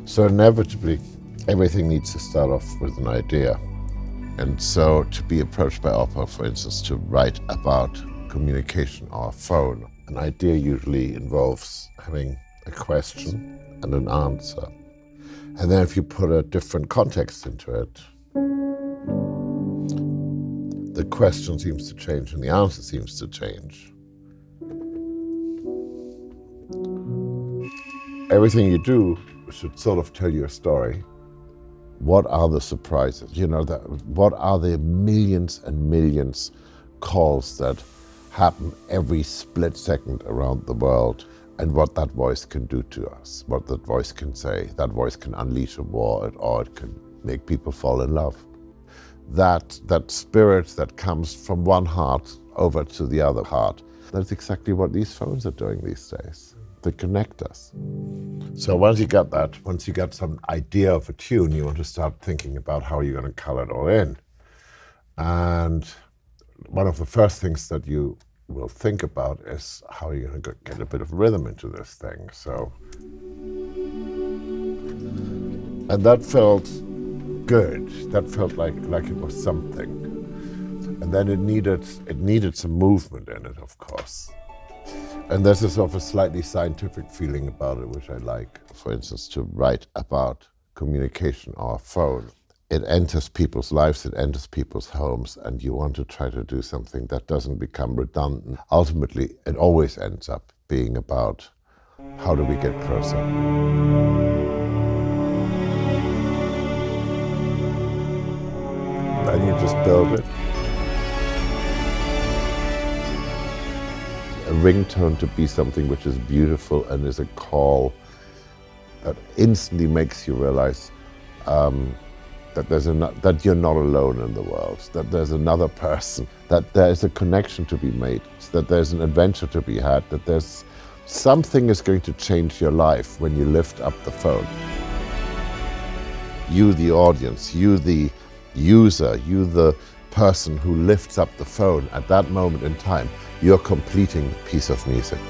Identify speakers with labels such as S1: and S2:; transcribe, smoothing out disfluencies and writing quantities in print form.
S1: So inevitably, everything needs to start off with an idea. And so to be approached by Opera, for instance, to write about communication or a phone, an idea usually involves having a question and an answer. And then if you put a different context into it, the question seems to change and the answer seems to change. Everything you do should sort of tell you a story. What are the surprises? What are the millions and millions calls that happen every split second around the world, and what that voice can do to us, what that voice can say. That voice can unleash a war, or it can make people fall in love. That spirit that comes from one heart over to the other heart, that's exactly what these phones are doing these days. They connect us. So once you get that, once you get some idea of a tune, you want to start thinking about how you're going to color it all in. And one of the first things that you will think about is how you're going to get a bit of rhythm into this thing. And that felt good. That felt like it was something. And then it needed some movement in it, of course. And there's a sort of a slightly scientific feeling about it, which I like. For instance, to write about communication or a phone. It enters people's lives, it enters people's homes, and you want to try to do something that doesn't become redundant. Ultimately, it always ends up being about how do we get closer. Then you just build it. A ringtone to be something which is beautiful and is a call that instantly makes you realize that you're not alone in the world, that there's another person, that there's a connection to be made, that there's an adventure to be had, that there's something is going to change your life when you lift up the phone. You, the audience, you, the user, you, the person who lifts up the phone at that moment in time, you're completing a piece of music.